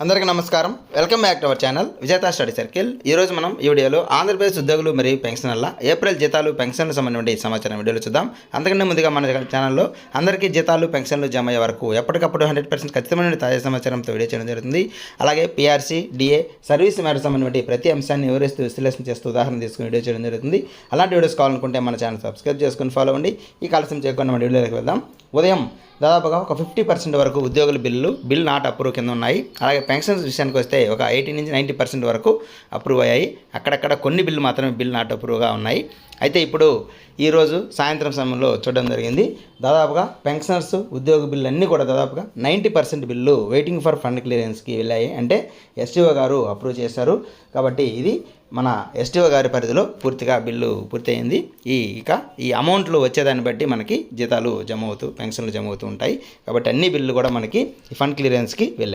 అందరికీ నమస్కారం. Welcome back to our channel విజేత స్టడీ సర్కిల్. ఈరోజు మనం ఈ వీడియోలో ఆంధ్రప్రదేశ్ ఉద్యోగులు మరియు పెన్షనర్ల ఏప్రిల్ జీతాలు పెన్షన్లు సంబంధించిన సమాచారం వీడియోలో చూద్దాం. అంతకంటే ముందుగా మన ఛానల్లో అందరికీ జీతాలు పెన్షన్లు జమ అయ్యే వరకు ఎప్పటికప్పుడు 100% ఖచ్చితమైన తాజా సమాచారంతో వీడియో చేయడం జరుగుతుంది. అలాగే పీఆర్సీ, డిఏ, సర్వీస్ మేరకు సంబంధించి ప్రతి అంశాన్ని వివరిస్తూ విశ్లేషణ చేస్తూ ఉదాహరణ తీసుకుని వీడియో చేయడం జరుగుతుంది. అలాంటి వీడియోస్ కావాలనుకుంటే మన ఛానల్ సబ్స్క్రైబ్ చేసుకుని ఫాలో అవ్వండి. ఈ ఆలస్యం చేయకుండా మన వీడియోలోకి వెళ్దాం. ఉదయం దాదాపుగా ఒక 50% వరకు ఉద్యోగుల బిల్ నాట్ అప్రూవ్ కింద ఉన్నాయి. అలాగే పెన్షన్స్ విషయానికి వస్తే ఒక 80 నుంచి 90% వరకు అప్రూవ్ అయ్యాయి. అక్కడక్కడ కొన్ని బిల్లు మాత్రమే బిల్ నాట్ అప్రూవ్గా ఉన్నాయి. అయితే ఇప్పుడు ఈరోజు సాయంత్రం సమయంలో చూడడం జరిగింది. దాదాపుగా పెన్షనర్స్ ఉద్యోగ బిల్లు అన్నీ కూడా దాదాపుగా 90% బిల్లు వెయిటింగ్ ఫర్ ఫండ్ క్లియరెన్స్కి వెళ్ళాయి. అంటే ఎస్టీఓ గారు అప్రూవ్ చేశారు. కాబట్టి ఇది మన ఎస్టీఓ గారి పరిధిలో పూర్తిగా బిల్లు పూర్తయింది. ఈ అమౌంట్లు వచ్చేదాన్ని బట్టి మనకి జీతాలు జమ అవుతూ పెన్షన్లు జమ అవుతూ ఉంటాయి. కాబట్టి అన్ని బిల్లు కూడా మనకి ఈ ఫండ్ క్లియరెన్స్కి వెళ్ళాయి.